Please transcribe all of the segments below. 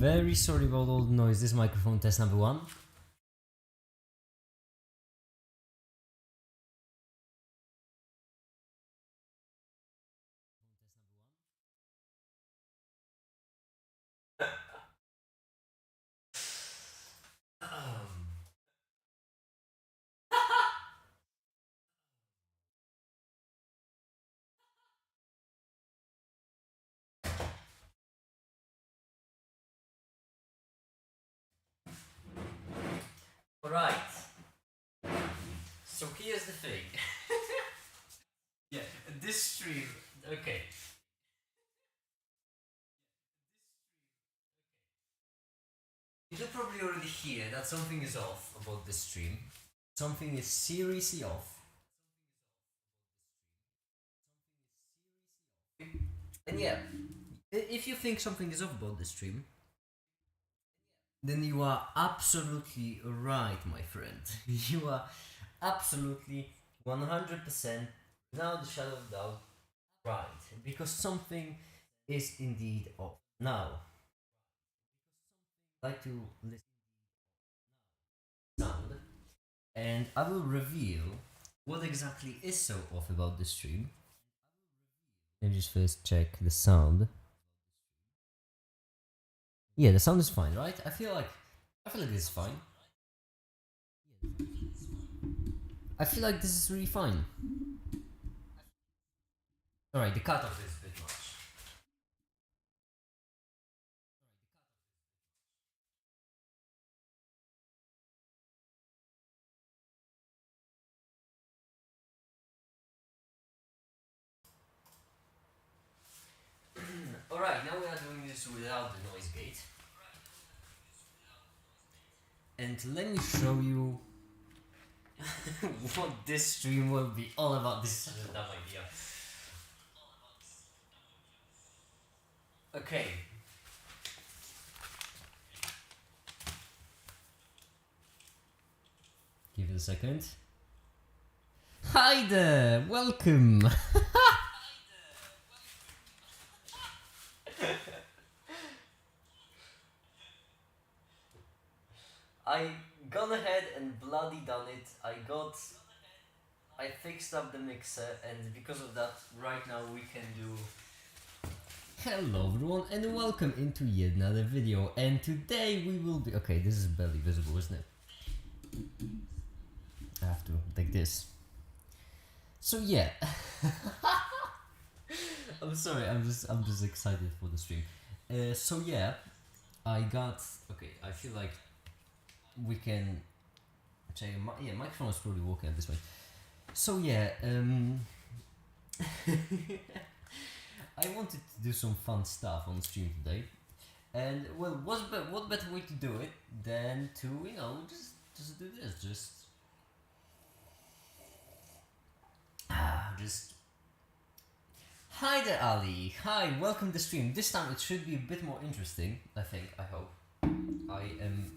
very sorry about all the noise. This is microphone test number 1. Alright. So here's the thing. Yeah, this stream. Okay. You'll probably already hear that something is off about the stream. Something is seriously off. And yeah, if you think something is off about the stream, then you are absolutely right, my friend. You are absolutely 100% without the shadow of doubt right. Because something is indeed off. Now, I'd like to listen to sound and I will reveal what exactly is so off about the stream. Let me just first check the sound. Yeah, the sound is fine, right? I feel like this is fine. I feel like this is really fine. Alright, the cutoff is a bit much. Alright, now we are doing this without the noise gate. And let me show you what this stream will be all about. This is a dumb idea. Okay. Give it a second. Hi there! Welcome! I gone ahead and bloody done it. I fixed up the mixer, and because of that, right now we can do. Hello everyone, and welcome into yet another video. And today we will be. Okay, this is barely visible, isn't it? I have to take this. So yeah. I'm sorry. I'm just excited for the stream. So yeah, I got. Okay, I feel like we can. Yeah, microphone is probably working at this point. So yeah, I wanted to do some fun stuff on stream today, and well, what better way to do it than to just do this, just. Hi there, Ali. Hi, welcome to the stream. This time it should be a bit more interesting. I think. I hope. I am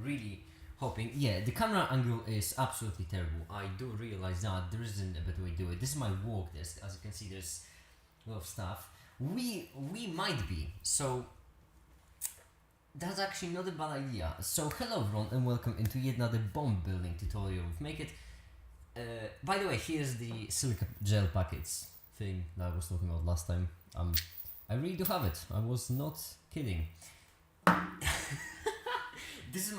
really hoping. Yeah, the camera angle is absolutely terrible. I do realize that there isn't a better way to do it. This is my work desk. As you can see, there's a lot of stuff. We might be. So that's actually not a bad idea. So hello everyone and welcome into yet another bomb building tutorial with Make It. By the way, here's the silica gel packets thing that I was talking about last time. I really do have it. I was not kidding. This is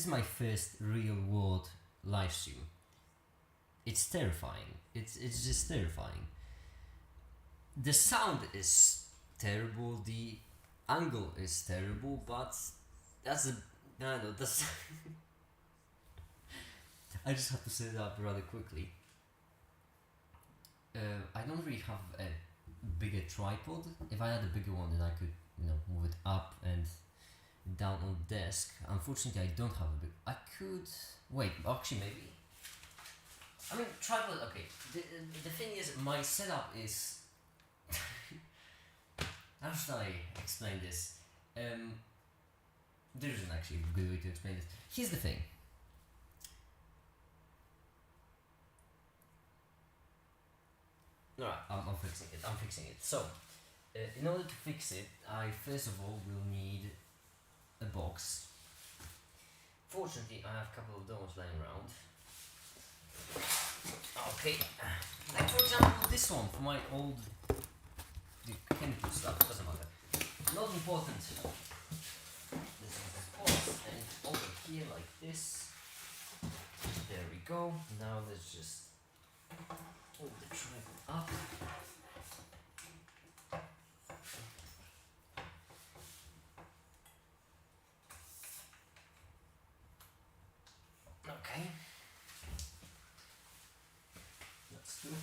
my first real world live stream. It's terrifying. It's just terrifying. The sound is terrible. The angle is terrible. But that's I just have to set it up rather quickly. I don't really have a bigger tripod. If I had a bigger one, then I could move it up and down on the desk. Unfortunately, I don't have a big. I could wait. Actually, maybe. I mean, tripod. Okay. The thing is, my setup is. How should I explain this? There isn't actually a good way to explain this. Here's the thing. Alright, I'm fixing it. So, in order to fix it, I first of all will need a box. Fortunately, I have a couple of those lying around. Okay, like for example this one for my old chemical stuff, doesn't matter. Not important. This is this box, and over here like this. There we go. Now let's just hold the tripod up. Okay. That's two.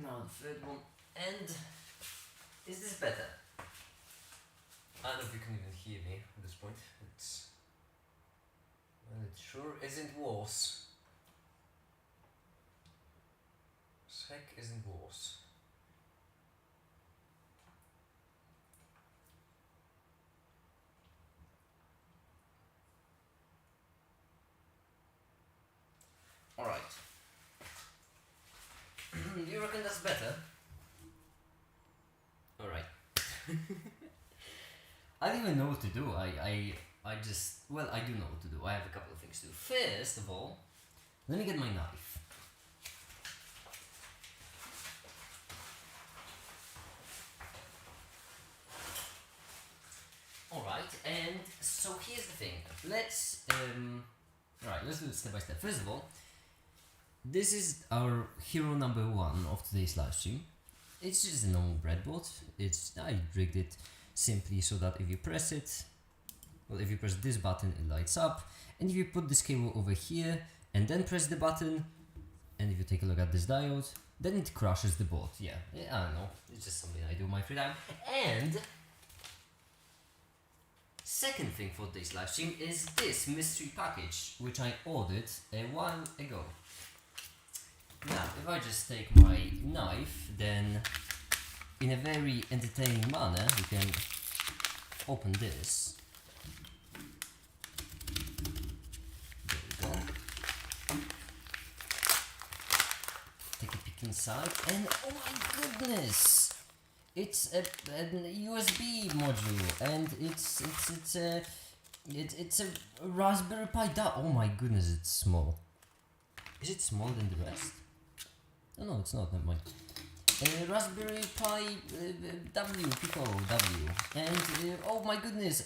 Now the third one. And is this better? I don't know if you can even hear me at this point. It's well, it sure isn't worse. Heck isn't worse. Alright. You reckon that's better? Alright. I don't even know what to do. I just, well, I do know what to do. I have a couple of things to do. First of all, let me get my knife. Alright, and so here's the thing. Let's do it step by step. First of all, this is our hero number 1 of today's live stream. It's just a normal breadboard. I rigged it simply so that if you press it, well, if you press this button, it lights up, and if you put this cable over here and then press the button, and if you take a look at this diode, then it crushes the board. Yeah, I don't know. It's just something I do in my free time. And second thing for today's live stream is this mystery package, which I ordered a while ago. Now, if I just take my knife, then in a very entertaining manner, we can open this. There we go. Take a peek inside, and oh my goodness! It's a USB module, and it's a Raspberry Pi. Oh my goodness, it's small. Is it smaller than the rest? Oh no, it's not. Never mind. Raspberry Pi Pico W, and oh my goodness,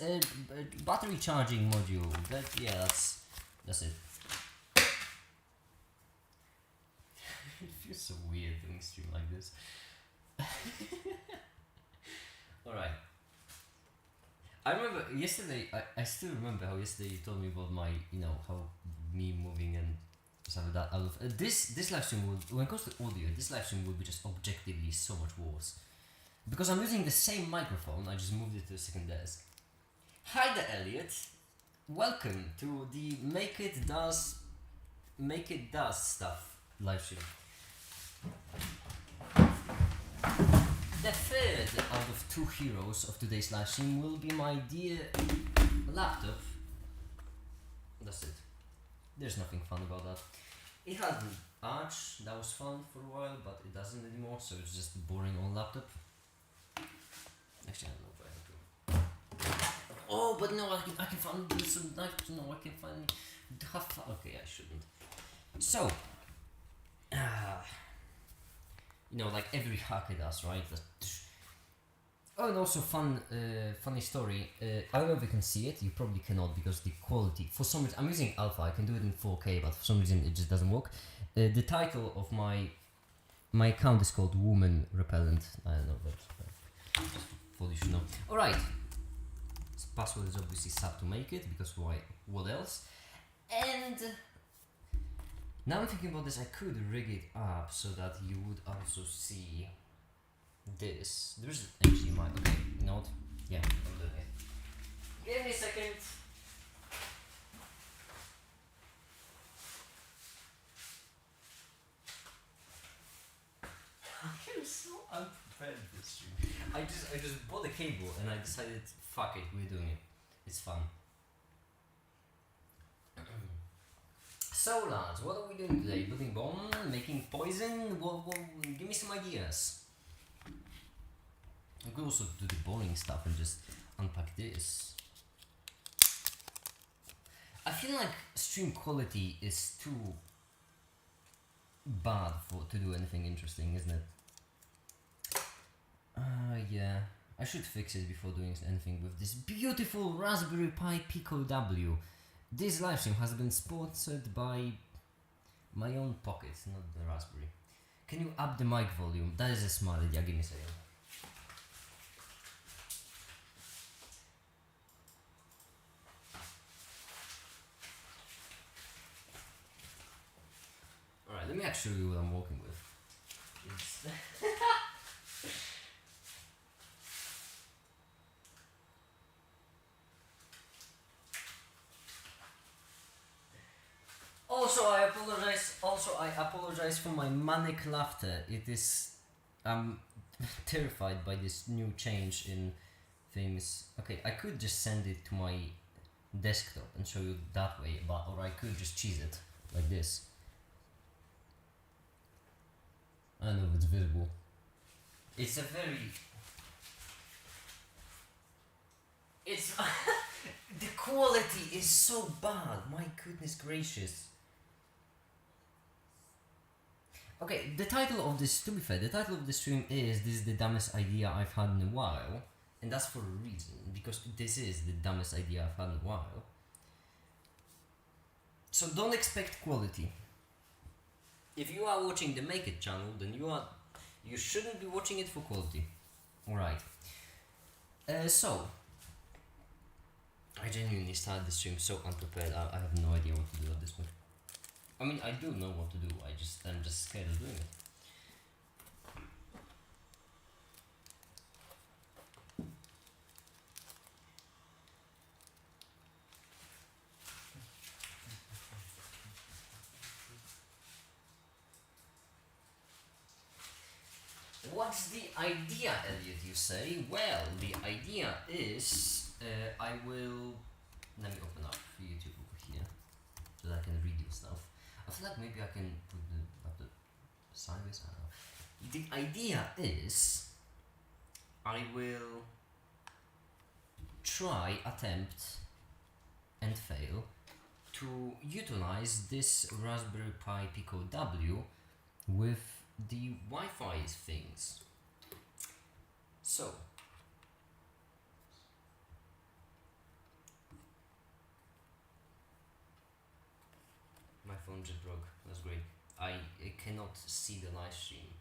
battery charging module. That's it. It feels so weird doing a stream like this. Alright. I remember yesterday, I still remember how yesterday you told me about my, how me moving and stuff like that out of this live stream will, when it comes to audio, this live stream will be just objectively so much worse. Because I'm using the same microphone, I just moved it to the second desk. Hi there, Elliot. Welcome to the Make It Does stuff live stream. The third out of 2 heroes of today's live stream will be my dear laptop. That's it. There's nothing fun about that. It had an arch, that was fun for a while, but it doesn't anymore, so it's just a boring old laptop. Actually, I don't know if I have to. Oh, but no, I can finally do some knife. No, I can finally have fun. Okay, I shouldn't. So, like every hacker does, right? Oh, and also funny story. I don't know if you can see it. You probably cannot because the quality. For some reason, I'm using alpha. I can do it in 4K, but for some reason it just doesn't work. The title of my account is called Woman Repellent. I don't know, but just for you should know. All right. This password is obviously sub to make it because why? What else? And now I'm thinking about this. I could rig it up so that you would also see this. There's HDMI. Okay, you know what? Yeah, I'm doing it. Give me a second. I'm so unprepared this stream. I just bought a cable and I decided, fuck it, we're doing it. It's fun. So lads, what are we doing today? Building bomb? Making poison? Give me some ideas. I could also do the boring stuff and just unpack this. I feel like stream quality is too bad to do anything interesting, isn't it? Yeah. I should fix it before doing anything with this beautiful Raspberry Pi Pico W. This livestream has been sponsored by my own pocket, not the Raspberry. Can you up the mic volume? That is a smart idea, give me a second. Alright, let me actually show you what I'm working with. Also, I apologize for my manic laughter. It is, I'm terrified by this new change in things. Okay, I could just send it to my desktop and show you that way, or I could just cheese it like this. I don't know if it's visible. It's a very... It's... the quality is so bad, my goodness gracious. Okay, the title of this, to be fair, the title of the stream is "This is the dumbest idea I've had in a while," and that's for a reason, because this is the dumbest idea I've had in a while. So don't expect quality. If you are watching the Make It channel, then you shouldn't be watching it for quality. Alright. So I genuinely started the stream so unprepared. I have no idea what to do at this point. I mean, I do know what to do. I'm just scared of doing it. What's the idea, Elliot, you say? Well, the idea is I will... Let me open up YouTube over here so that I can read your stuff. I feel like maybe I can put the sideways, I don't know. The idea is I will attempt and fail to utilize this Raspberry Pi Pico W with the Wi-Fi things. So my phone just broke. That's great. I cannot see the live stream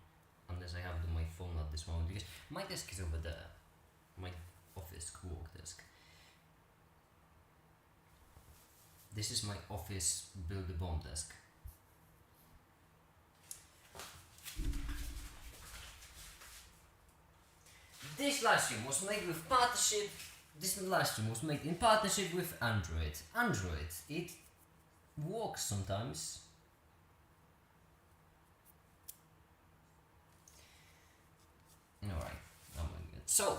unless I have my phone at this moment, because my desk is over there, my office work desk. This is my office build a bomb desk. This live stream was made with partnership. This live stream was made in partnership with Android. Android, it works sometimes. Alright, I'm going good. So,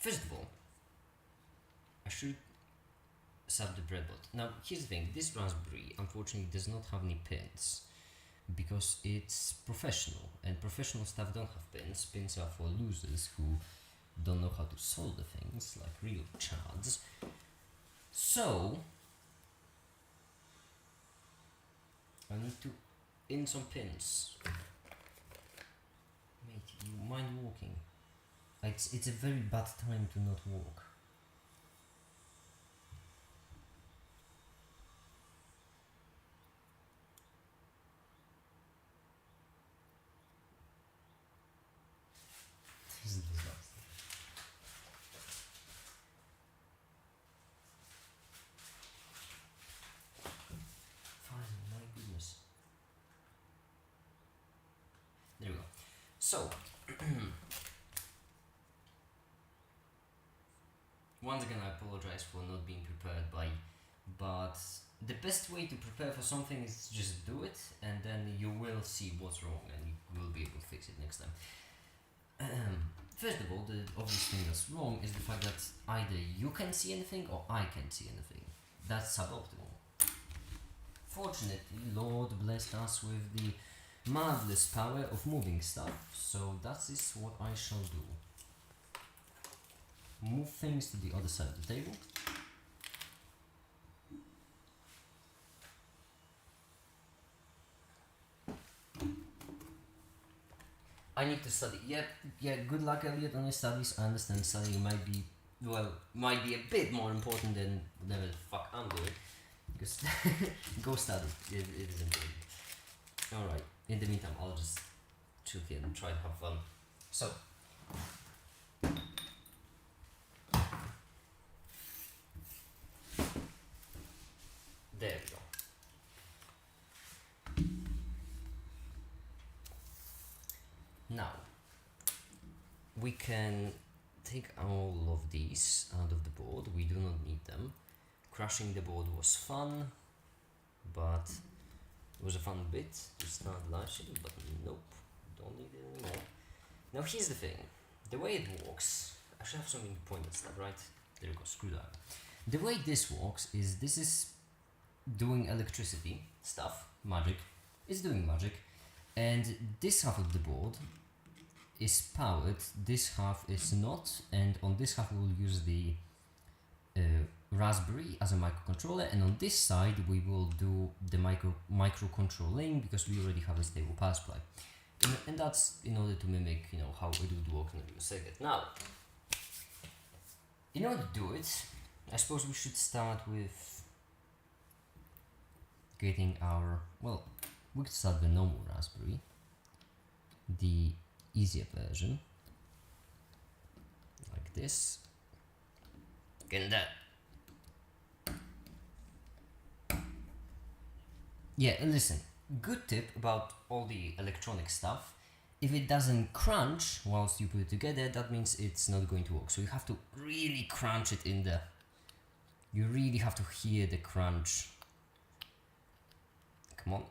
first of all, I should sub the breadboard. Now, here's the thing, this Raspberry unfortunately does not have any pins because it's professional, and professional stuff don't have pins. Pins are for losers who don't know how to solve the things, like real chads. So, I need to in some pins. Mate, you mind walking? It's a very bad time to not walk. This is disgusting. Fine, my goodness. There we go. So, once again, I apologize for not being prepared but the best way to prepare for something is just do it, and then you will see what's wrong and you will be able to fix it next time. First of all, the obvious thing that's wrong is the fact that either you can see anything or I can't see anything. that's suboptimal. Fortunately, Lord blessed us with the marvelous power of moving stuff, so that is what I shall do. Move things to the other side of the table. I need to study. Yeah, good luck, Elliot, on your studies. I understand studying might be, might be a bit more important than whatever the fuck I'm doing. Because, go study. It is important. Alright, in the meantime, I'll just chill here and try to have fun. So, there we go. Now, we can take all of these out of the board. We do not need them. Crushing the board was fun, but it was a fun bit to start live stream, but nope, don't need it anymore. Now here's the thing, the way it works, I should have something to point at stuff, right? There we go, screwdriver. The way this works is this is doing electricity stuff, magic, it's doing magic, and this half of the board is powered, this half is not, and on this half we will use the Raspberry as a microcontroller, and on this side we will do the microcontrolling because we already have a stable power supply, and that's in order to mimic, you know, how it would work in a real circuit. Now, in order to do it, I suppose we should start with getting our, well, we could start the normal Raspberry, the easier version, like this, and that. Yeah, and listen, good tip about all the electronic stuff, if it doesn't crunch whilst you put it together, that means it's not going to work. So you have to really crunch it in there. You really have to hear the crunch. Come on.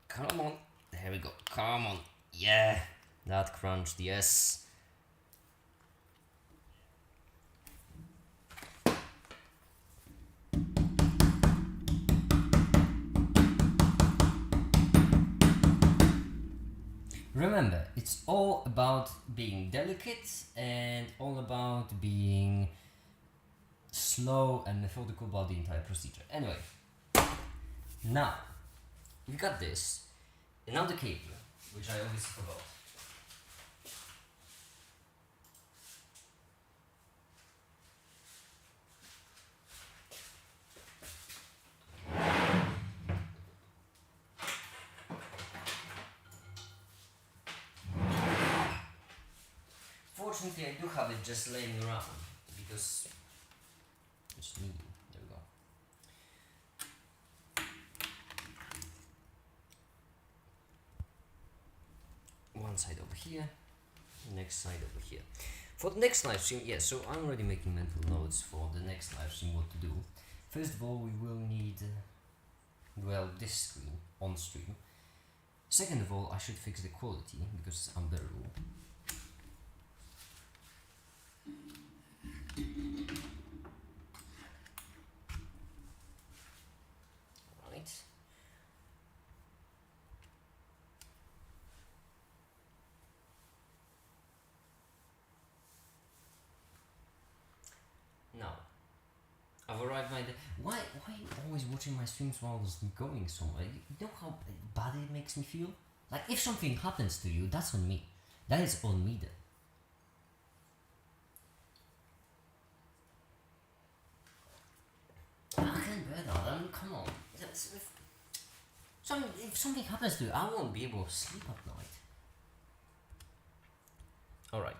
Come on. There we go. Come on. Yeah. That crunched, yes. Remember, it's all about being delicate and all about being slow and methodical about the entire procedure. Anyway, now we got this, and now the cable, which I always forgot. Fortunately, I do have it just laying around because it's needed. There we go. One side over here, next side over here. For the next live stream, yes, so I'm already making mental notes for the next live stream what to do. First of all, we will need, this screen on stream. Second of all, I should fix the quality because it's unbearable. Right. Now, I've arrived by the... Why are you always watching my streams while it's going somewhere? You know how bad it makes me feel? Like, if something happens to you, that's on me. That is on me then. I can't bear that. I mean, come on. If something happens to you, I won't be able to sleep at night. Alright.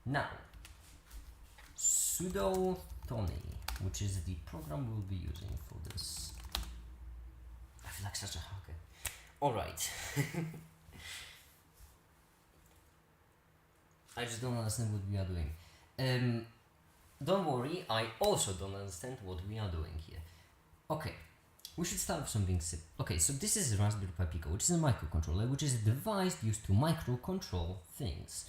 Now, sudo Tony, which is the program we'll be using for this. I feel like such a hacker. Alright. I just don't understand what we are doing. Don't worry, I also don't understand what we are doing here. Okay, we should start with something simple. Okay, so this is a Raspberry Pi Pico, which is a microcontroller, which is a device used to microcontrol things.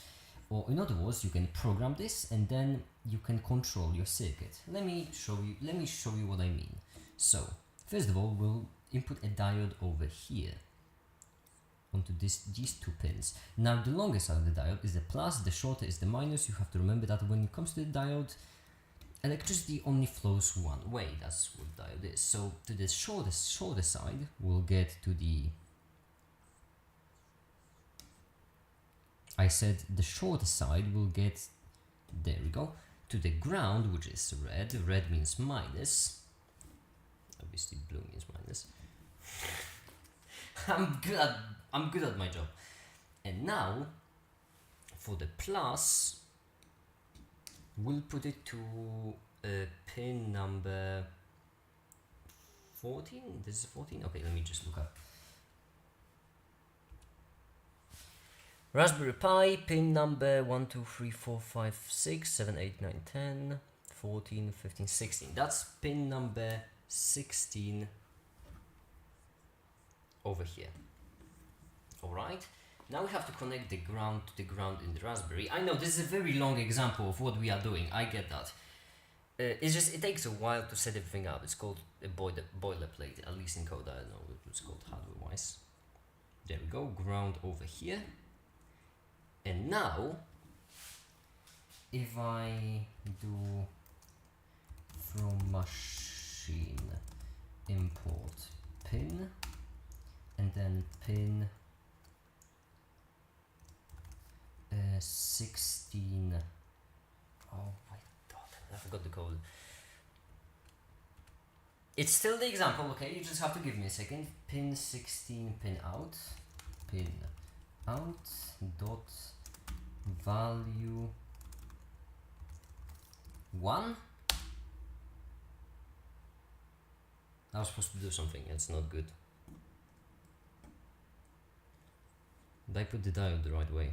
or in other words, you can program this and then you can control your circuit. Let me show you what I mean. So first of all, we'll input a diode over here onto these two pins. Now the longer side of the diode is the plus, the shorter is the minus. You have to remember that when it comes to the diode, electricity only flows one way. That's what diode is. So to the shorter side, we'll get to the, I said the shorter side will get, there we go, to the ground, which is red. Red means minus. Obviously blue means minus. I'm good at my job. And now for the plus, we'll put it to pin number 14. This is 14. Okay, let me just look up. Raspberry Pi pin number 1, 2, 3, 4, 5, 6, 7, 8, 9, 10, 14, 15, 16. That's pin number 16 over here. Alright, now we have to connect the ground to the ground in the Raspberry. I know this is a very long example of what we are doing, I get that. It's just, it takes a while to set everything up. It's called a boilerplate, at least in code. I don't know what it's called hardware wise. There we go, ground over here. And now, if I do from machine import pin and then pin 16, oh my god, I forgot the code. It's still the example, okay, you just have to give me a second. Pin 16, pin out dot value 1. I was supposed to do something, it's not good. Did I put the diode the right way?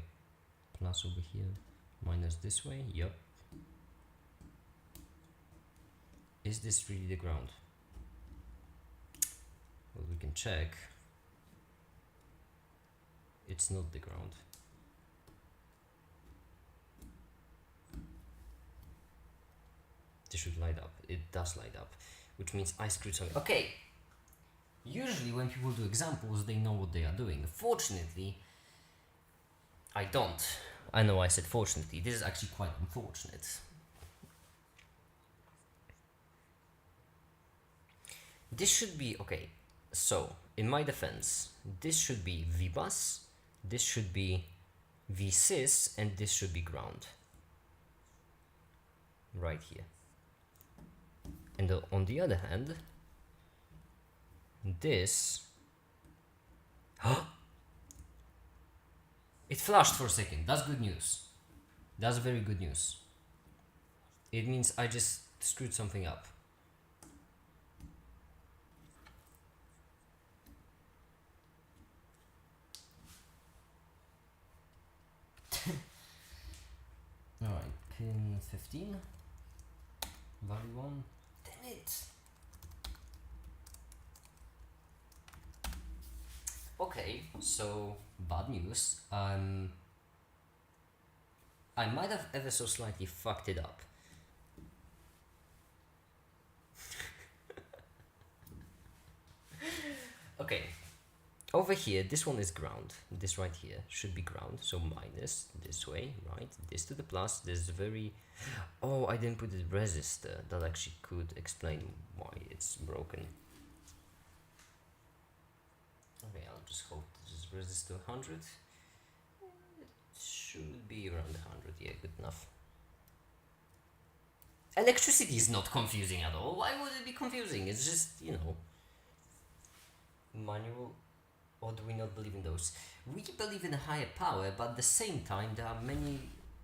Plus over here, minus this way, yep. Is this really the ground? Well, we can check. It's not the ground. This should light up. It does light up, which means I screwed something. Okay. Usually when people do examples, they know what they are doing. Fortunately, I don't. I know I said fortunately. This is actually quite unfortunate. This should be, okay, so in my defense, this should be VBus, this should be VSys, and this should be ground. Right here. And on the other hand, this it flashed for a second. That's good news. That's very good news. It means I just screwed something up. Alright, pin 15. Value 1. Damn it! Okay, so bad news. I might have ever so slightly fucked it up. Okay, over here, this one is ground. This right here should be ground, so minus this way, right? This to the plus. This is very. Oh, I didn't put the resistor. That actually could explain why it's broken. Okay, I'll just hope this is resistor 100. It should be around 100, yeah, good enough. Electricity is not confusing at all. Why would it be confusing? It's just, you know, manual. Or do we not believe in those? We believe in a higher power, but at the same time, there are many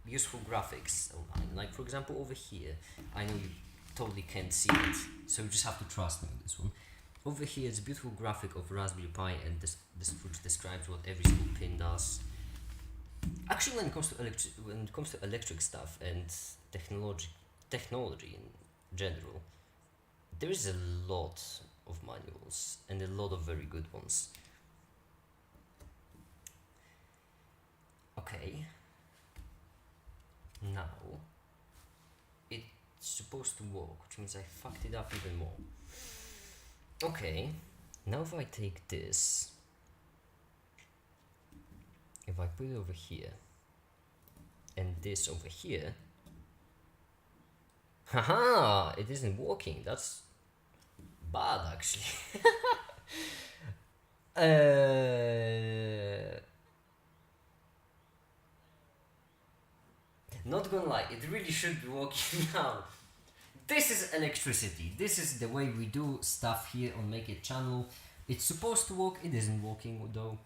useful graphics online. Like, for example, over here, I know you totally can't see it, so you just have to trust me on this one. Over here, it's a beautiful graphic of Raspberry Pi, and this which describes what every single pin does. Actually, when it comes to electric stuff and technology in general, there is a lot of manuals and a lot of very good ones. Okay. Now, it's supposed to work, which means I fucked it up even more. Okay, now if I take this, if I put it over here, and this over here, haha, it isn't working. That's bad, actually. Not gonna lie, it really should be working now. This is electricity. This is the way we do stuff here on Make It channel. It's supposed to work, it isn't working though.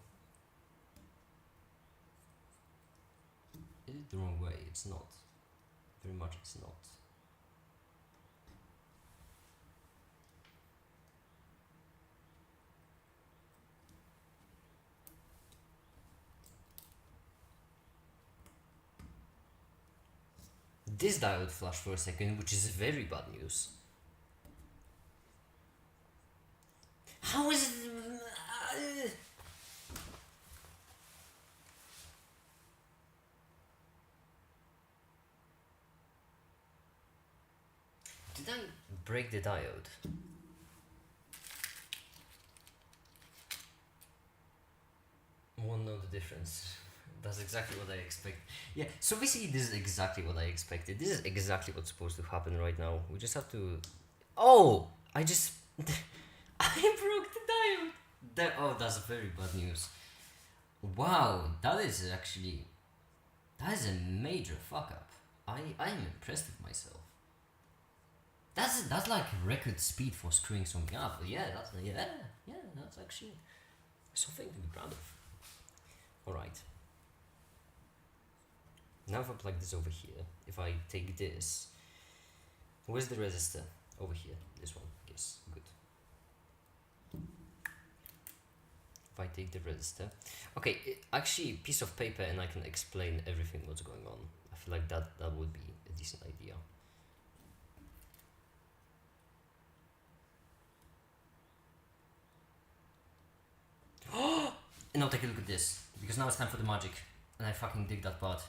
Is it the wrong way? It's not. Very much it's not. This diode flashed for a second, which is very bad news. How is it? Did I break the diode? Won't know the difference. That's exactly what I expect. Yeah, so basically this is exactly what I expected. This is exactly what's supposed to happen right now. We just have to... Oh! I just... I broke the diode! Oh, that's very bad news. Wow, that is actually... That is a major fuck up. I am impressed with myself. That's like record speed for screwing something up. Yeah, that's actually something to be proud of. Alright. Now if I plug this over here, if I take this, where's the resistor? Over here, this one, yes, good. If I take the resistor, okay, actually piece of paper and I can explain everything what's going on. I feel like that would be a decent idea. And now take a look at this, because now it's time for the magic, and I fucking dig that part.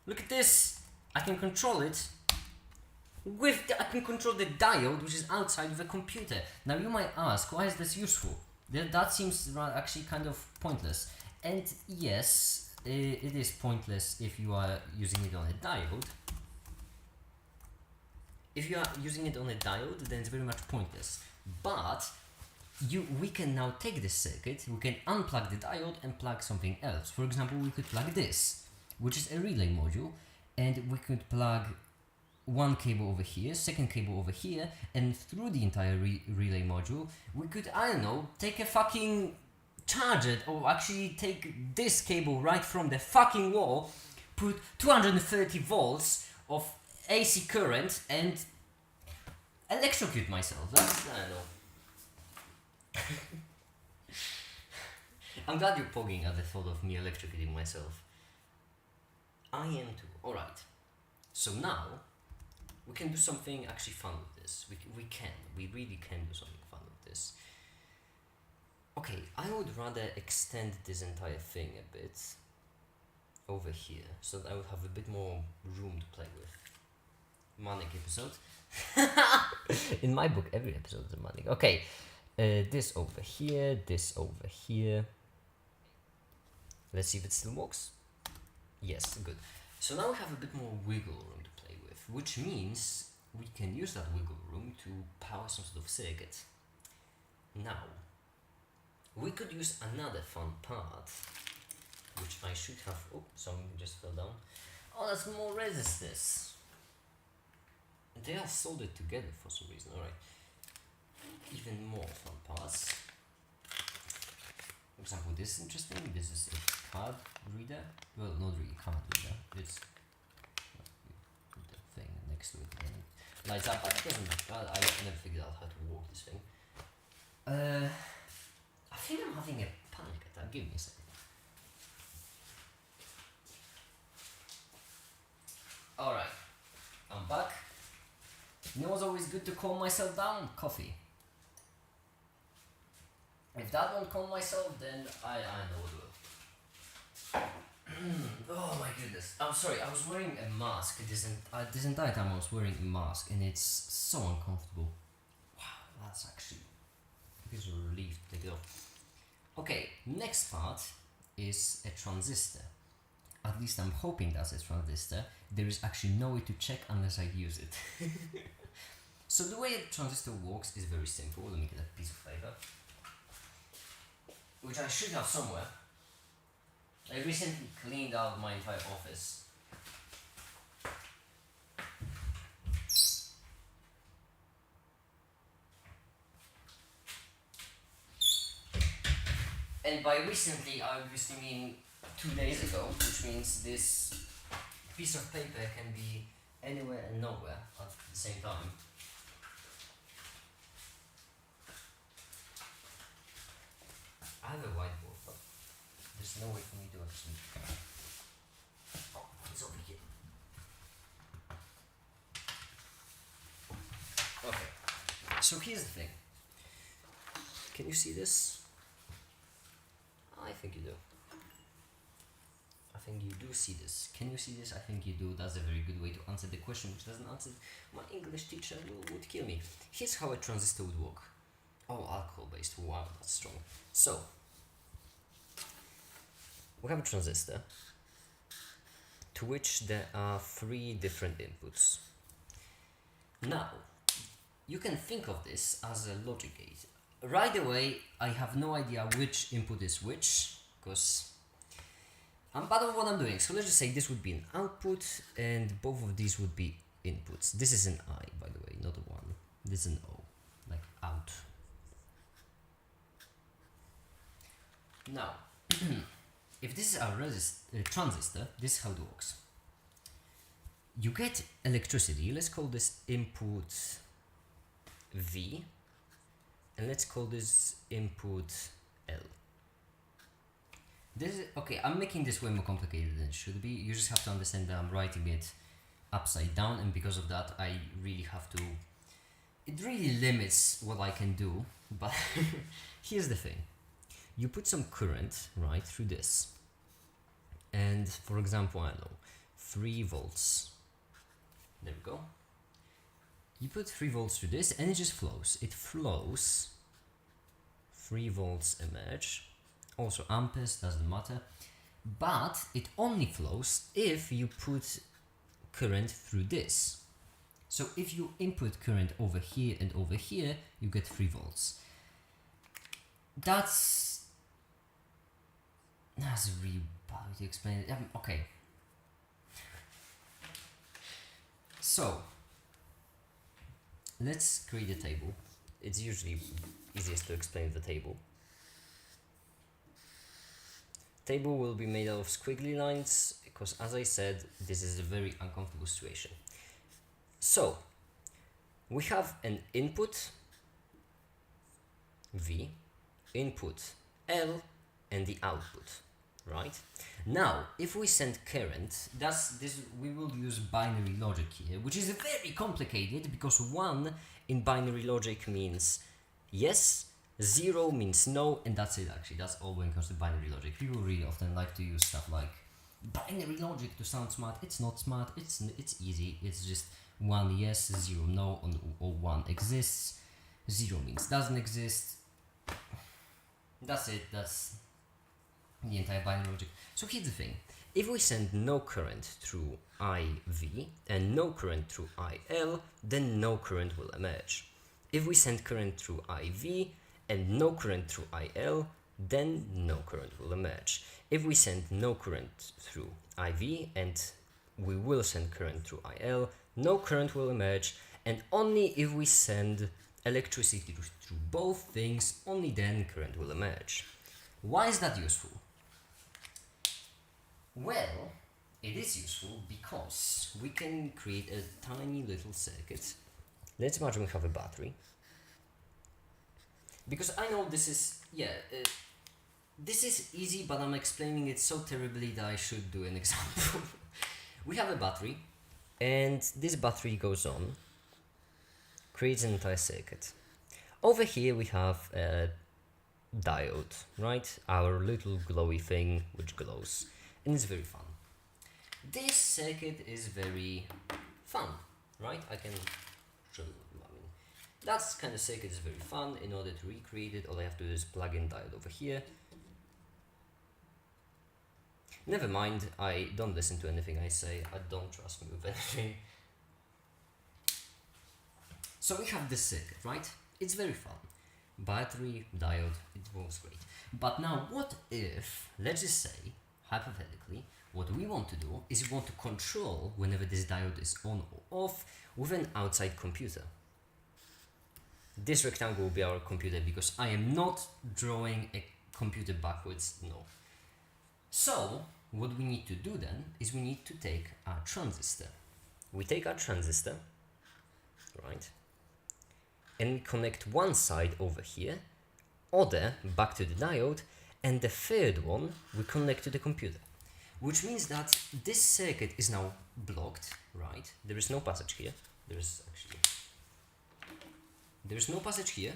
Look at this! I can control it I can control the diode which is outside of the computer. Now you might ask, why is this useful? That seems actually kind of pointless. And yes, it is pointless if you are using it on a diode. If you are using it on a diode, then it's very much pointless. But we can now take this circuit, we can unplug the diode and plug something else. For example, we could plug this, which is a relay module, and we could plug one cable over here, second cable over here, and through the entire relay module, we could, I don't know, take a fucking charger, or actually take this cable right from the fucking wall, put 230 volts of AC current, and electrocute myself. That's, I don't know. I'm glad you're pogging at the thought of me electrocuting myself. I am too. Alright. So now, we can do something actually fun with this. We really can do something fun with this. Okay, I would rather extend this entire thing a bit over here, so that I would have a bit more room to play with. Manic episode. In my book, every episode is a manic. Okay, this over here, this over here. Let's see if it still works. Yes, good. So now we have a bit more wiggle room to play with, which means we can use that wiggle room to power some sort of circuit. Now, we could use another fun part, which I should have... Oh, something just fell down. Oh, that's more resistors. They are soldered together for some reason, alright. Even more fun parts. For example, this is interesting. This is a card reader. Well, not really card reader. It's you put the thing next to it and it lights up. But it doesn't matter. I never figured out how to work this thing. I think I'm having a panic attack. Give me a second. Alright, I'm back. You know what's always good to calm myself down? Coffee. If that won't calm myself, then I know it will. Oh my goodness. I'm sorry, I was wearing a mask. This entire time I was wearing a mask and it's so uncomfortable. Wow, that's actually it is a relief to take it off. Okay, next part is a transistor. At least I'm hoping that's a transistor. There is actually no way to check unless I use it. So the way a transistor works is very simple. Let me get a piece of paper, which I should have somewhere. I recently cleaned out my entire office. And by recently, I obviously mean 2 days ago, which means this piece of paper can be anywhere and nowhere at the same time. I have a whiteboard, but there's no way for me to actually. Oh, it's over here. Okay, so here's the thing. Can you see this? I think you do. I think you do see this. Can you see this? I think you do. That's a very good way to answer the question, which doesn't answer. My English teacher would kill me. Here's how a transistor would work. Oh, alcohol based. Wow, that's strong. So, we have a transistor to which there are 3 different inputs. Now, you can think of this as a logic gate. Right away, I have no idea which input is which, because I'm bad at what I'm doing. So let's just say this would be an output, and both of these would be inputs. This is an I, by the way, not a 1. This is an O, like out. Now, if this is our transistor, this is how it works. You get electricity. Let's call this input V, and let's call this input L. This is, okay, I'm making this way more complicated than it should be. You just have to understand that I'm writing it upside down, and because of that I really have to, it really limits what I can do. But here's the thing. You put some current right through this, and for example, I don't know, 3 volts. There we go. You put 3 volts through this and it just flows. It flows. 3 volts emerge. Also amperes, doesn't matter. But it only flows if you put current through this. So if you input current over here and over here, you get 3 volts. That's a really bad way to explain it. Okay. So, let's create a table. It's usually easiest to explain the table. Table will be made out of squiggly lines because, as I said, this is a very uncomfortable situation. So, we have an input V, input L, and the output, right? Now, if we send current, we will use binary logic here, which is very complicated because 1 in binary logic means yes, 0 means no, and that's it actually. That's all when it comes to binary logic. People really often like to use stuff like binary logic to sound smart. It's not smart, it's easy. It's just 1 yes, 0 no, or 1 exists, 0 means doesn't exist. That's it, that's the entire binary logic. So here's the thing. If we send no current through IV and no current through IL, then no current will emerge. If we send current through IV and no current through IL, then no current will emerge. If we send no current through IV and we will send current through IL, no current will emerge, and only if we send electricity through both things, only then current will emerge. Why is that useful? Well, it is useful because we can create a tiny little circuit. Let's imagine we have a battery. Because I know this is, this is easy, but I'm explaining it so terribly that I should do an example. We have a battery, and this battery goes on, creates an entire circuit. Over here we have a diode, right? Our little glowy thing which glows. and it's very fun. This circuit is very fun, right? I can show you. I mean, that kind of circuit is very fun. In order to recreate it, all I have to do is plug in diode over here. Never mind, I don't listen to anything I say. I don't trust me with anything. So we have this circuit, right? It's very fun. Battery, diode, it works great. But now what if, let's just say, hypothetically, what we want to do is we want to control whenever this diode is on or off with an outside computer. This rectangle will be our computer because I am not drawing a computer backwards, no. So, what we need to do then is we need to take our transistor. We take our transistor, right, and connect one side over here, other back to the diode, and the third one we connect to the computer. Which means that this circuit is now blocked, right? There is no passage here. There is no passage here,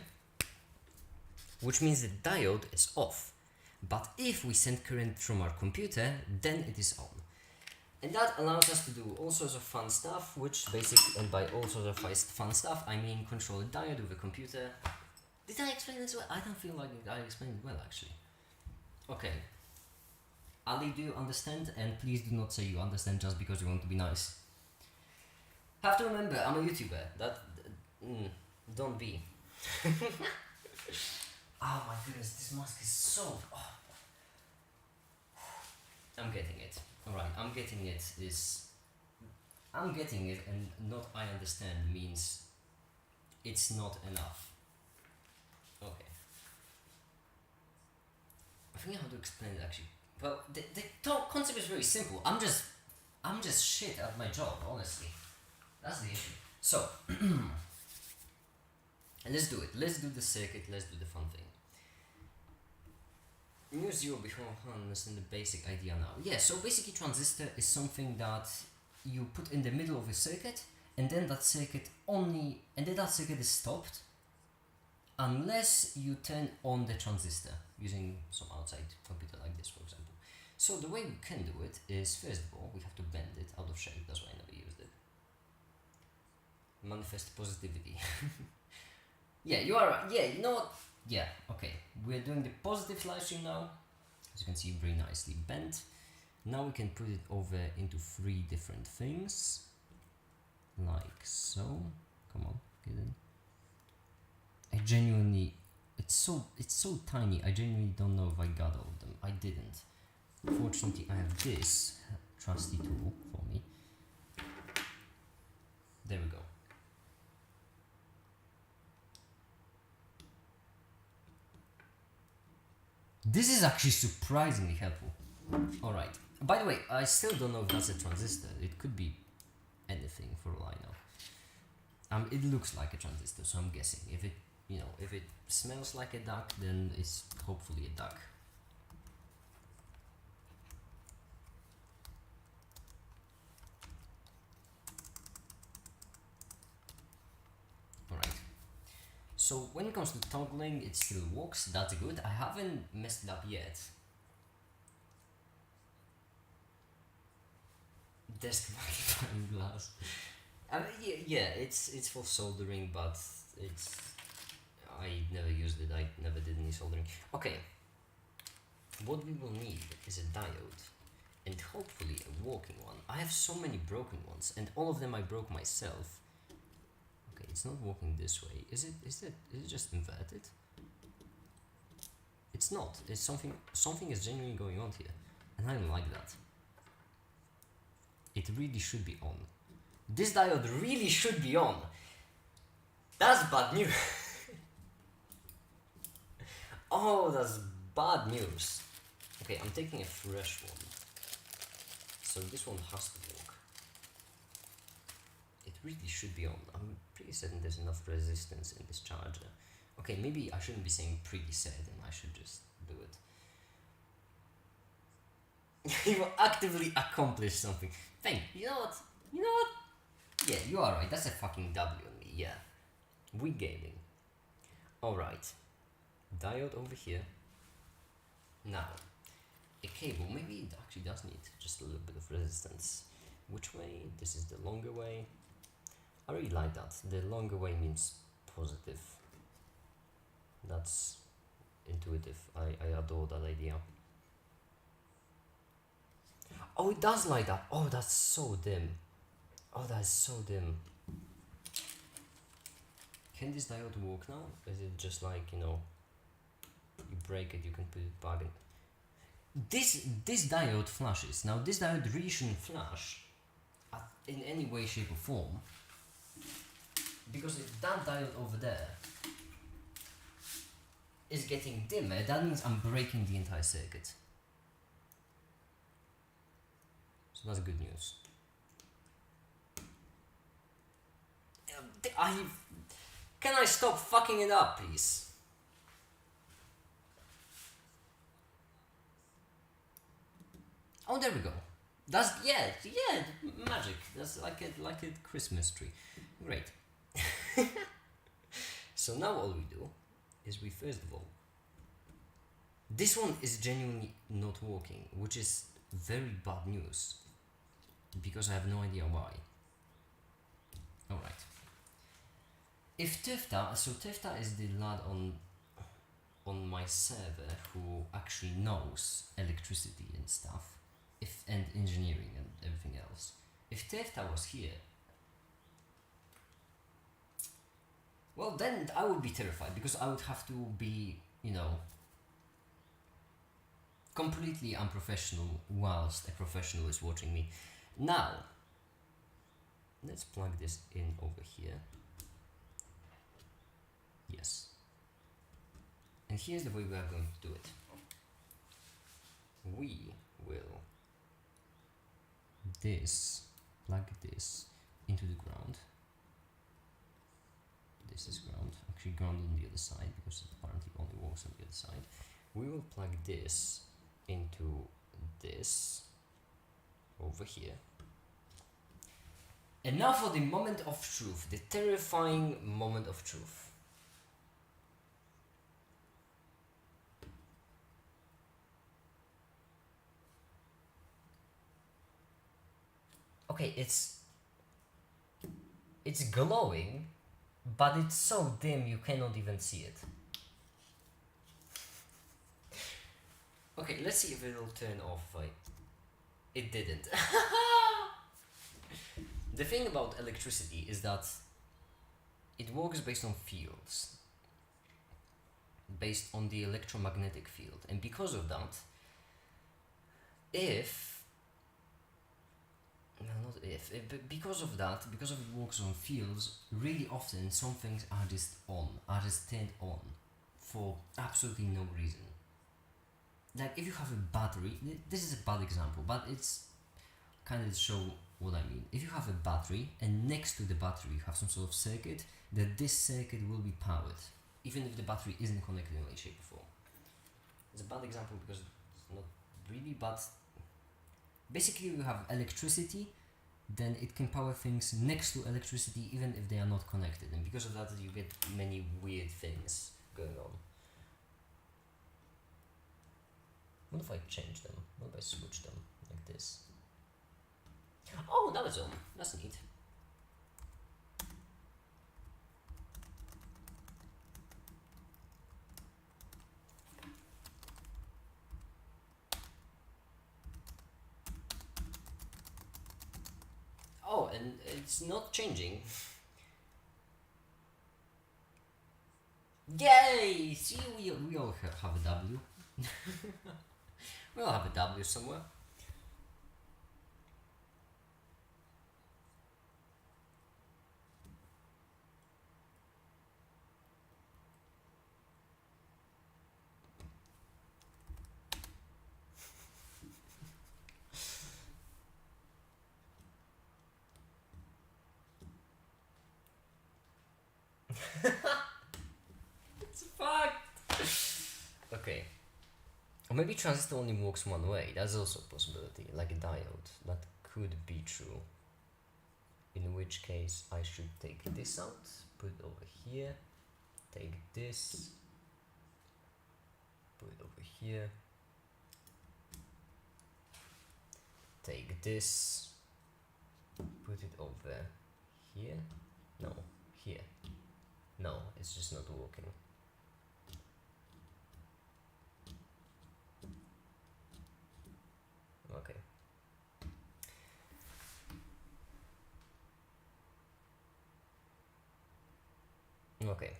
which means the diode is off. But if we send current from our computer, then it is on. And that allows us to do all sorts of fun stuff, which basically, and by all sorts of fun stuff, I mean control a diode with a computer. Did I explain this well? I don't feel like I explained it well, actually. Okay. Ali, do you understand? And please do not say you understand just because you want to be nice. Have to remember, I'm a YouTuber. Don't be. Oh my goodness, this mask is so... Oh. I'm getting it. Alright, I'm getting it and not I understand means it's not enough. Okay. I think how to explain it actually. Well, the concept is very simple. I'm just shit at my job, honestly. That's the issue. So, let's do it. Let's do the circuit. Let's do the fun thing. Mu zero before I understand the basic idea now. Yeah, so basically transistor is something that you put in the middle of a circuit, and then that circuit is stopped unless you turn on the transistor using some outside computer like this, for example. So the way we can do it is, first of all, we have to bend it out of shape. That's why I never used it. Manifest positivity. Yeah, you are right. Yeah, you know what? Yeah, okay. We're doing the positive live stream now. As you can see, very nicely bent. Now we can put it over into 3 different things. Like so. Come on, get in. I genuinely... It's so tiny, I genuinely don't know if I got all of them. I didn't. Fortunately, I have this trusty tool for me. There we go. This is actually surprisingly helpful. Alright. By the way, I still don't know if that's a transistor. It could be anything for all I know. It looks like a transistor, so I'm guessing. If it smells like a duck, then it's hopefully a duck. Alright. So when it comes to toggling, it still works. That's good. I haven't messed it up yet. Desk magnifying glass. Yeah, it's for soldering, but I never used it. I never did any soldering. Okay. What we will need is a diode, and hopefully a working one. I have so many broken ones, and all of them I broke myself. Okay, it's not working this way. Is it just inverted? It's not. It's something is genuinely going on here, and I don't like that. It really should be on. This diode really should be on. That's bad news. Oh, that's bad news. Okay, I'm taking a fresh one. So this one has to work. It really should be on. I'm pretty certain there's enough resistance in this charger. Okay, maybe I shouldn't be saying pretty certain. I should just do it. You actively accomplished something. Thank you. You know what? Yeah, you are right. That's a fucking W on me. Yeah. We gaming. Alright. Diode over here. Now, a cable. Maybe it actually does need just a little bit of resistance. Which way? This is the longer way. I really like that. The longer way means positive. That's intuitive. I adore that idea. Oh, it does light up. Oh, that's so dim. Oh, that's so dim. Can this diode work now? Is it just like, you know, you break it, you can put it back in? This diode flashes. Now this diode really shouldn't flash in any way, shape or form, because if that diode over there is getting dimmer, that means I'm breaking the entire circuit. So that's good news. Can I stop fucking it up, please? Oh, there we go. That's magic. That's like a Christmas tree. Great. So now all we do is we first of all, this one is genuinely not working, which is very bad news, because I have no idea why. Alright. If Tifta, so Tifta is the lad on my server who actually knows electricity and stuff, and engineering and everything else. If Tifta was here, well then I would be terrified, because I would have to be, you know, completely unprofessional whilst a professional is watching me. Now, let's plug this in over here. Yes. And here's the way we are going to do it. We will plug this into the ground. This is ground, actually ground on the other side, because it apparently only works on the other side. We will plug this into this over here. And now for the moment of truth, the terrifying moment of truth. Okay, it's glowing, but it's so dim you cannot even see it. Okay, let's see if it'll turn off. It didn't. The thing about electricity is that it works based on fields, based on the electromagnetic field, and because of that, because of it works on fields, really often some things are just turned on for absolutely no reason. Like if you have a battery, this is a bad example, but it's kind of to show what I mean. If you have a battery and next to the battery you have some sort of circuit, that this circuit will be powered, even if the battery isn't connected in any shape or form. It's a bad example because it's not really, but basically you have electricity, then it can power things next to electricity even if they are not connected, and because of that you get many weird things going on. What if I change them? What if I switch them like this? Oh, that was on. That's neat. Oh, and it's not changing. Yay! See, we all have a W. We all have a W somewhere. It's fucked! Okay. Or maybe transistor only works one way. That's also a possibility, like a diode. That could be true. In which case I should take this out, put it over here, take this, put it over here, take this, put it over here. No, here. No, it's just not working. Okay. Okay.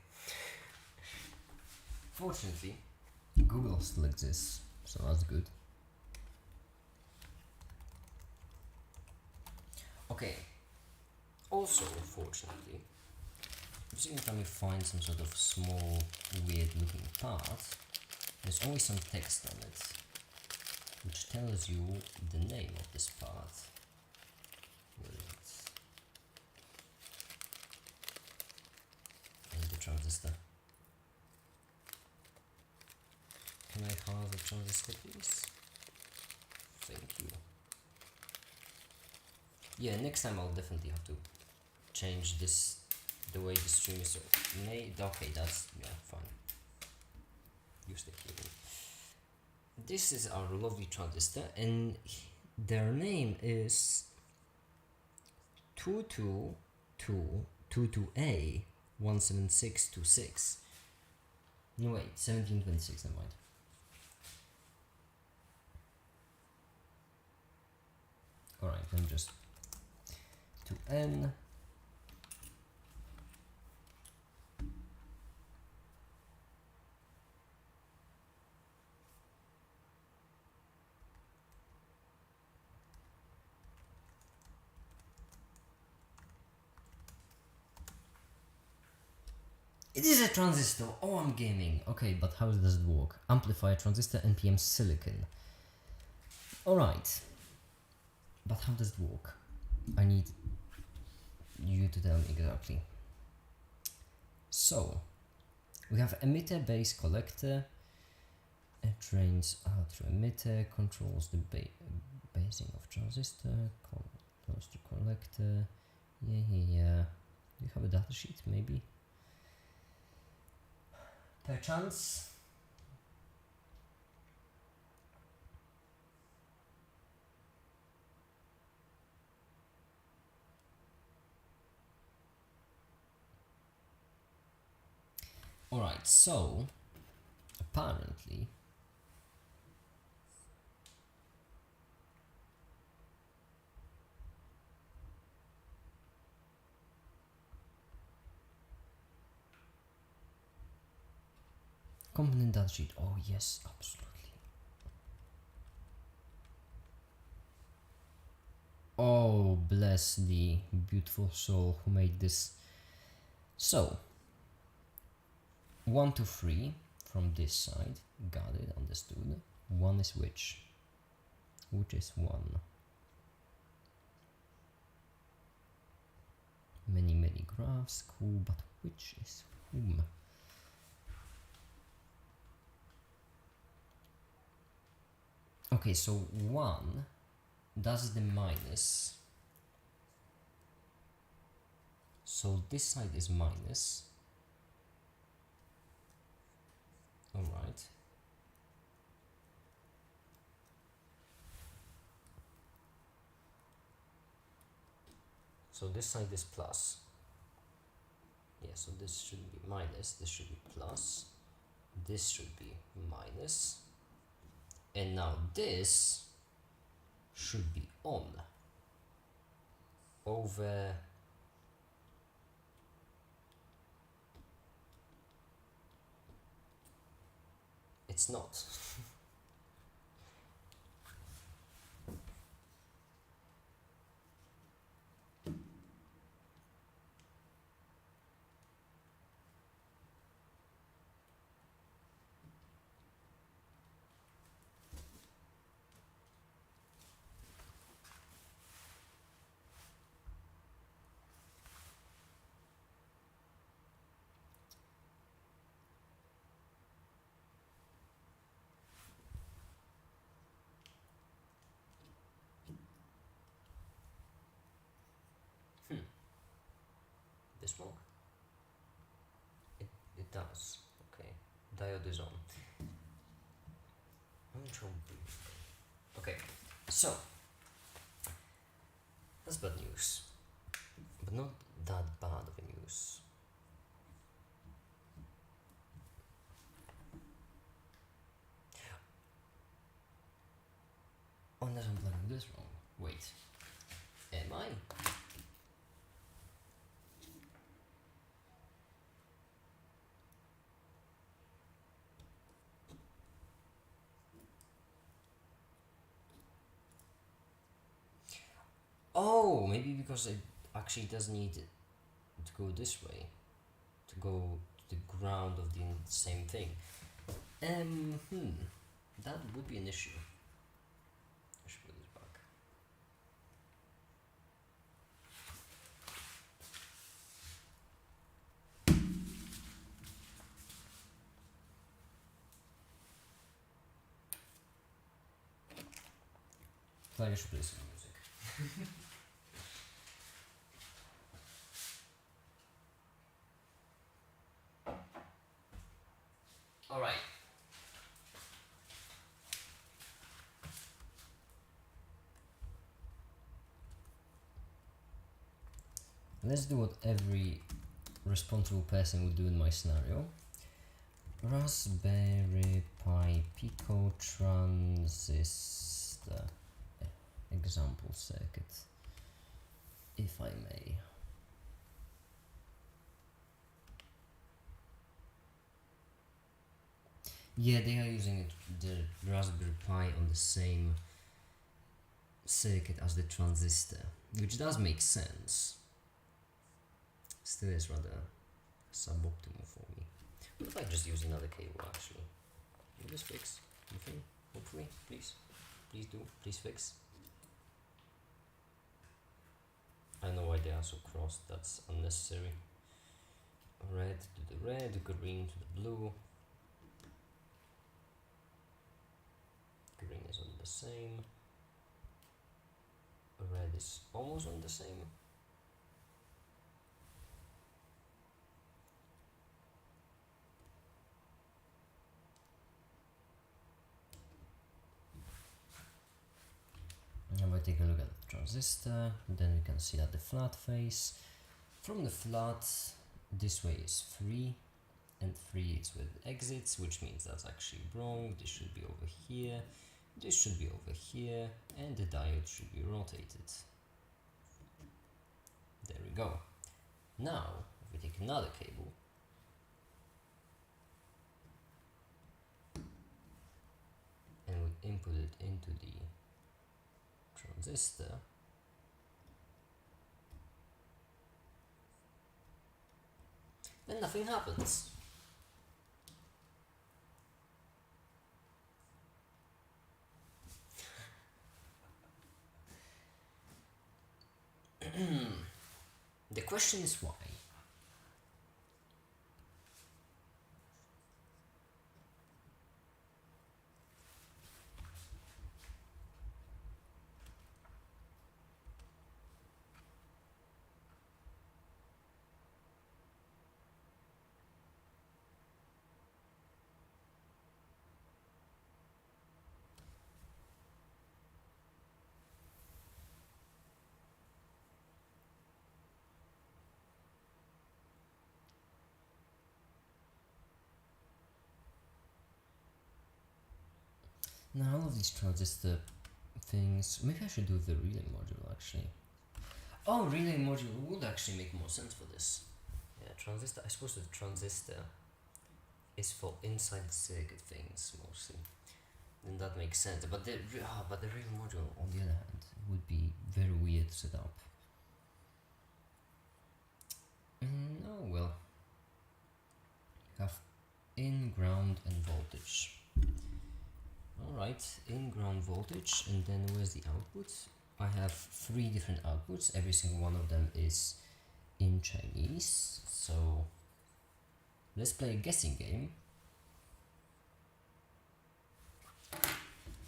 Fortunately, Google still exists, so that's good. Okay. Also, fortunately, every time you find some sort of small, weird-looking part, there's always some text on it, which tells you the name of this part. Where is it? And the transistor. Can I have a transistor, please? Thank you. Yeah, next time I'll definitely have to change this, the way the stream is made. Okay, that's, yeah, fine. Use the keyboard. This is our lovely transistor, and their name is 22222A17626. No, wait, 1726, never mind. Alright, then just 2N. It is a transistor. Oh, I'm gaming. Okay, but how does it work? Amplifier transistor, NPN silicon. Alright. But how does it work? I need you to tell me exactly. So, we have emitter, base, collector. It drains out through emitter, controls the basing of transistor, close to collector. Yeah. Do you have a data sheet, maybe? Perchance? Alright, so apparently component data sheet. Oh yes, absolutely. Oh, bless the beautiful soul who made this. So 1 to 3 from this side. Got it, understood. 1 is which? Which is 1? Many graphs, cool, but which is whom? Okay, so 1 does the minus. So this side is minus. Alright. So this side is plus. Yeah, so this should be minus, this should be plus, this should be minus, and now this should be on over it's not. This work? It does. Okay. Diode is on. Okay. So That's bad news, but not that bad of a news. Unless I'm plugging this wrong. Wait, am I? Oh, maybe because it actually does need to go this way, to go to the ground of the same thing. That would be an issue. I should put this back. I should play some music. All right. Let's do what every responsible person would do in my scenario. Raspberry Pi Pico transistor example circuit, if I may. Yeah, they are using the Raspberry Pi on the same circuit as the transistor, which does make sense. Still is rather suboptimal for me. What if I just use another cable actually? Will this fix anything? Hopefully, please. Please do, please fix. I know why they are so crossed, that's unnecessary. Red to the red, green to the blue. Green is on the same. Red is almost on the same. Now we take a look at the transistor, then we can see that the flat face. From the flat, this way is free, and free is with exits, which means that's actually wrong. This should be over here, this should be over here, and the diode should be rotated. There we go. Now, if we take another cable, and we input it into the transistor, then nothing happens. The question is why? Now all of these transistor things, maybe I should do the relay module actually. Oh, relay module would actually make more sense for this. Yeah, transistor, I suppose the transistor is for inside the circuit things mostly. Then that makes sense, but the relay module on the other hand would be very weird to set up. Oh well. Have in, ground and voltage. Alright, in ground voltage, and then where's the output? I have 3 different outputs, every single one of them is in Chinese, so let's play a guessing game.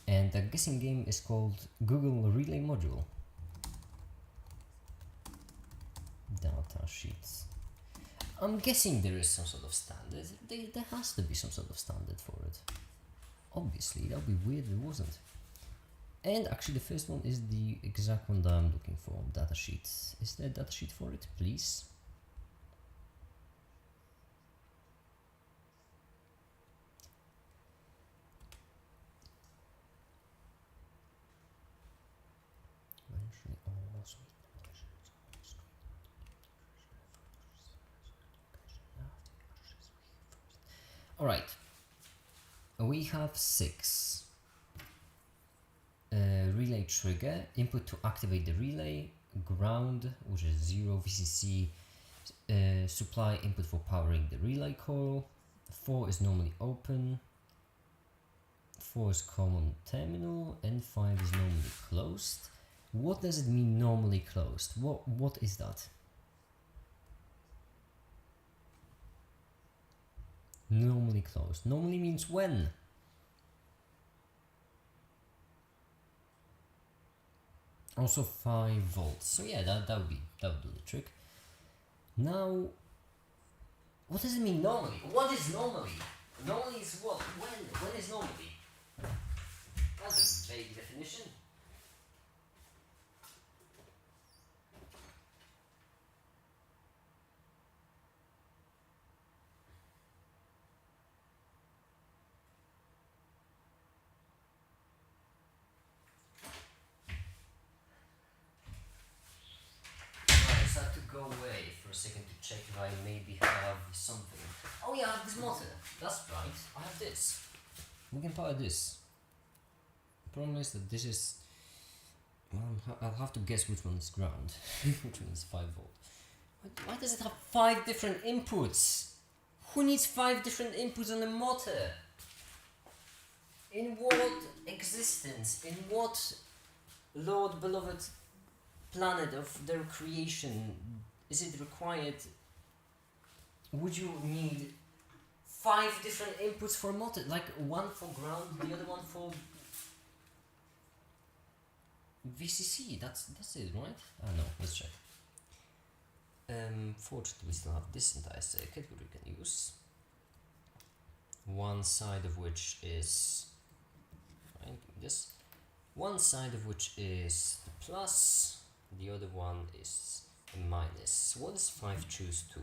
And the guessing game is called Google Relay Module. Data sheets. I'm guessing there is some sort of standard. There has to be some sort of standard for it. Obviously, that would be weird if it wasn't. And actually the first one is the exact one that I'm looking for, datasheet. Is there a datasheet for it, please? Alright, we have 6. Relay trigger, input to activate the relay, ground, which is 0, VCC, supply input for powering the relay coil, 4 is normally open, 4 is common terminal, and 5 is normally closed. What does it mean normally closed? What is that? Normally closed. Normally means when? Also 5 volts. So yeah, that would do the trick. Now, what does it mean normally? What is normally? Normally is what? When is normally? That's a vague definition. Right, so I have to go away for a second to check if I maybe have something. Oh yeah, I have this motor. That's right. I have this. We can power this. The problem is that this is... I'll have to guess which one is ground. Which one is 5 volt. Why does it have 5 different inputs? Who needs 5 different inputs on a motor? In what existence, in what Lord beloved planet of their creation is it required? Would you need 5 different inputs for a motor? Like one for ground, the other one for VCC. That's it, right? I don't know. Let's check. Fortunately, we still have this entire circuit which we can use. One side of which is this. One side of which is the plus, the other one is the minus. What does 5 choose to?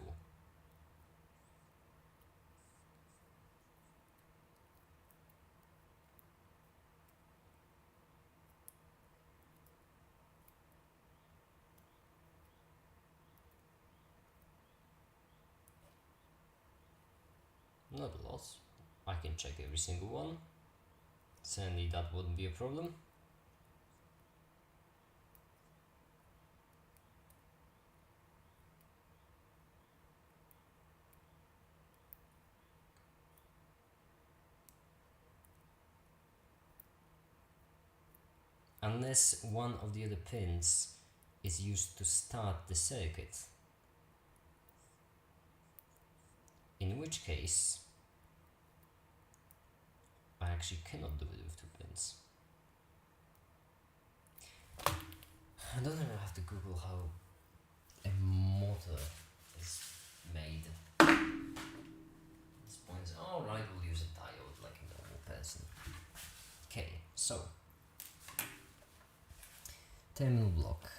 Not a lot. I can check every single one. Certainly that wouldn't be a problem. Unless one of the other pins is used to start the circuit. In which case, I actually cannot do it with 2 pins. I don't know, I have to Google how a motor is made. This point is, alright, we'll use a diode like a normal person. Okay, so terminal block.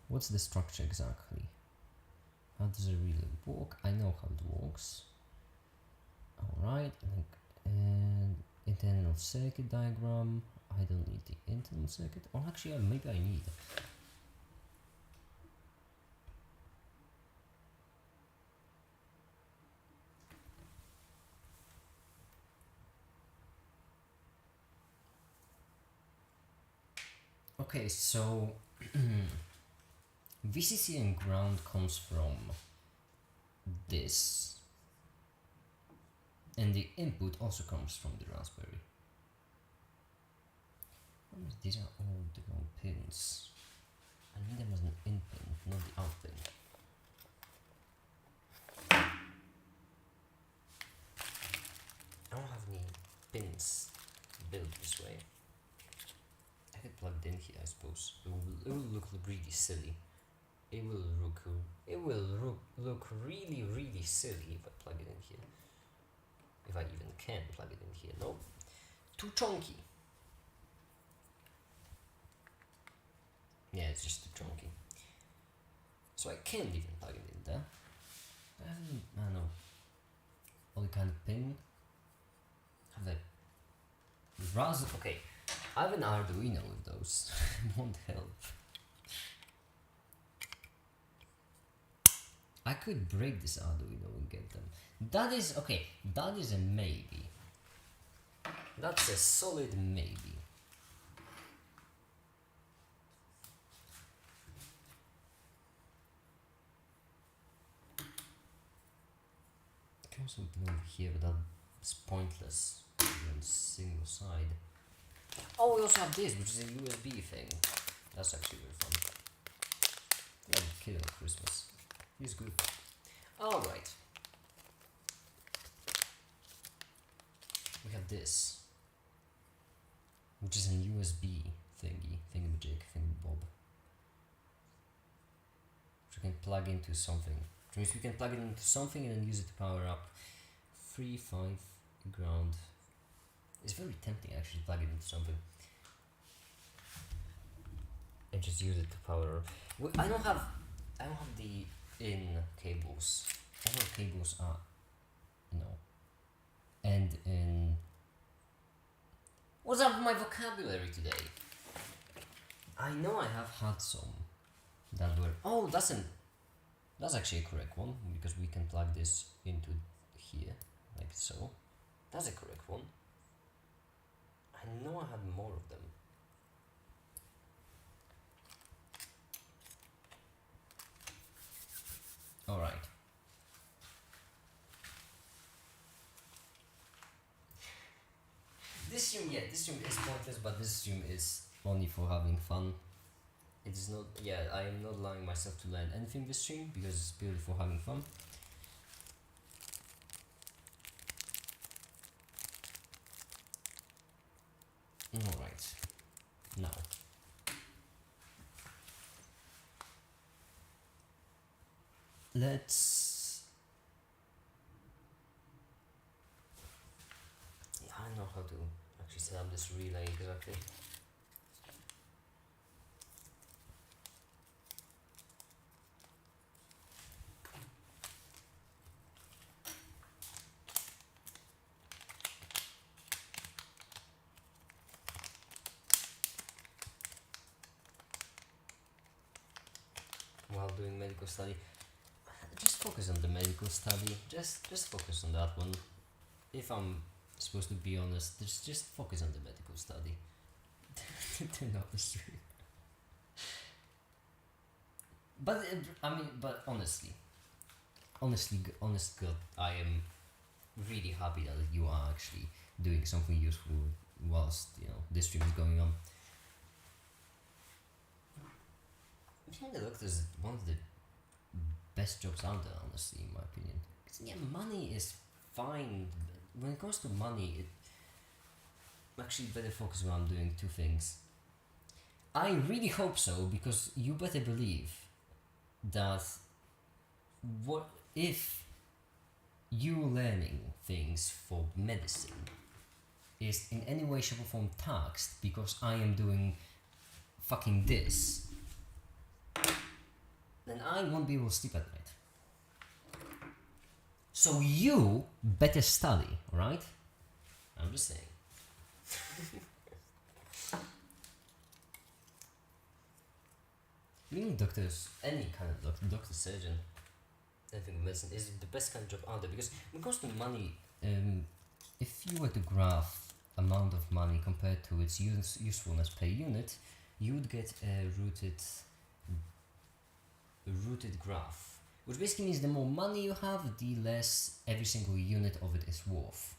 What's the structure exactly? How does a relay work? I know how it works. Alright, and internal circuit diagram. I don't need the internal circuit. Or actually, maybe I need. Okay, so VCC and ground comes from this, and the input also comes from the Raspberry. These are all the wrong pins. I need them as an in pin, not the out pin. I don't have any pins built this way. I could plug it in here, I suppose. It will look really silly. It will look really silly if I plug it in here. If I even can plug it in here. No, too chunky. Yeah, it's just too chunky. So I can't even plug it in there. I don't know. Only kind of pin. Have a Raspberry. Okay, I have an Arduino with those. Won't help. I could break this Arduino and get them. That is okay. That is a maybe. That's a solid maybe. I can also put over here, but that's pointless on single side. Oh, we also have this, which is a USB thing. That's actually very fun. Like a kid on Christmas. He's good. Alright. We have this, which is a USB thingamajig, thingamabob. Which we can plug into something. Which means we can plug it into something and then use it to power up 3, 5, ground. It's very tempting actually to plug it into something. And just use it to power up. Well, I don't have the in cables. I know cables are and in what's up with my vocabulary today? I know I have had some that were that's actually a correct one because we can plug this into here like so. That's a correct one. I know I had more of them. Alright. This stream is pointless, but this stream is only for having fun. It is not, I am not allowing myself to learn anything this stream because it's purely for having fun. Alright, now. I don't know how to actually set up this relay exactly. While doing medical study, just focus on the medical study. Just focus on that one. If I'm supposed to be honest, just focus on the medical study. Turn off the stream. But but honest God, I am really happy that you are actually doing something useful whilst this stream is going on. Being a doctor is one of the best jobs out there, honestly, in my opinion. Money is fine. When it comes to money, I'm actually better focused when I'm doing two things. I really hope so, because you better believe that what if you learning things for medicine is in any way, shape or form taxed because I am doing fucking this, then I won't be able to sleep at night. So you better study, right? I'm just saying. Being doctors, any kind of doctor, surgeon, anything medicine is the best kind of job out there, because when it comes to money, if you were to graph amount of money compared to its usefulness per unit, you would get a rooted graph, which basically means the more money you have, the less every single unit of it is worth.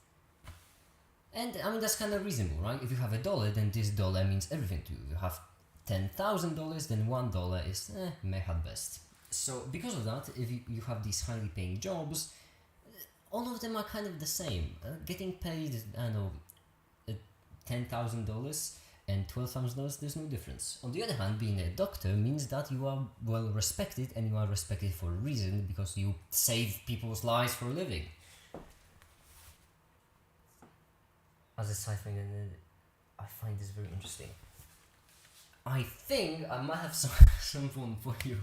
And that's kind of reasonable, right? If you have $1, then this dollar means everything to you. If you have $10,000, then $1 is meh at best. So because of that, if you have these highly paying jobs, all of them are kind of the same. Getting paid, $10,000 and $12,000, there's no difference. On the other hand, being a doctor means that you are well respected, and you are respected for a reason, because you save people's lives for a living. As a side thing, I find this very interesting. I think I might have someone for you.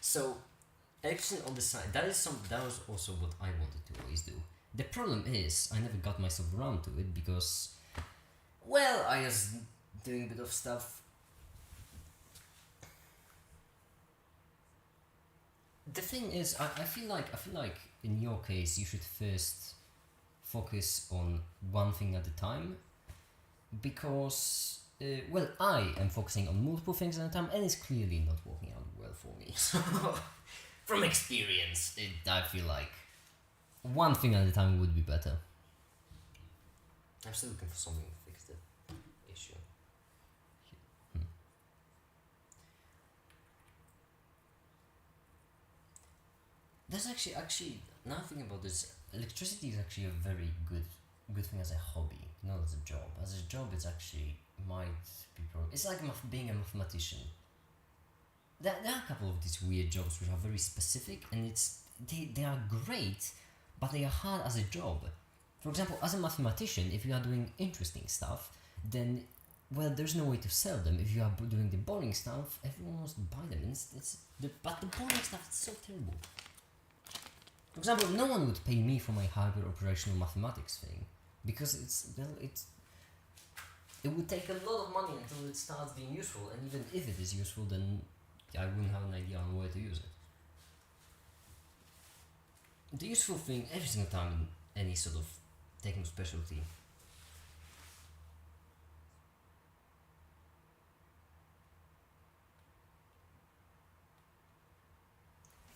So, action on the side. That was also what I wanted to always do. The problem is I never got myself around to it because, well, I was doing a bit of stuff. The thing is, I feel like in your case you should first focus on one thing at a time, because well, I am focusing on multiple things at a time, and it's clearly not working out well for me. So, from experience, I feel like one thing at a time would be better. I'm still looking for something to fix the issue. There's actually now thinking about this, electricity is actually a very good thing as a hobby, not as a job. As a job, it's actually might be problem. It's like being a mathematician. There are a couple of these weird jobs which are very specific, and they are great, but they are hard as a job. For example, as a mathematician, if you are doing interesting stuff, then, well, there's no way to sell them. If you are doing the boring stuff, everyone wants to buy them. But the boring stuff is so terrible. For example, no one would pay me for my hyper operational mathematics thing, because it would take a lot of money until it starts being useful, and even if it is useful, then I wouldn't have an idea on where to use it. The useful thing every single time in any sort of technical specialty.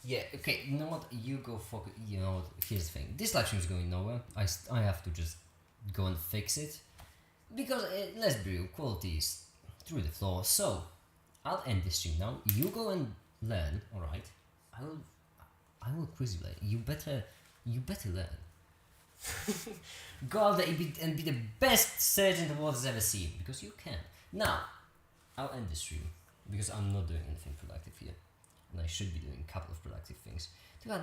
Yeah, okay, you know what, you go focus, you know what, here's the thing, this live stream is going nowhere, I have to just go and fix it, because, let's be real, quality is through the floor, so, I'll end this stream now, you go and learn, alright, I will quiz you later, you better learn. Go out there and be the best surgeon the world has ever seen, because you can. Now, I'll end the stream, because I'm not doing anything productive here. And I should be doing a couple of productive things. Well,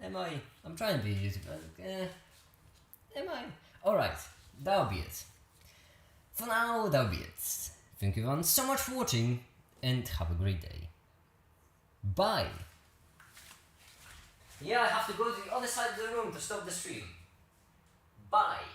am I? I'm trying to be a YouTuber. Am I? Alright, that'll be it. For now, that'll be it. Thank you everyone so much for watching, and have a great day. Bye! Yeah, I have to go to the other side of the room to stop the stream. Bye!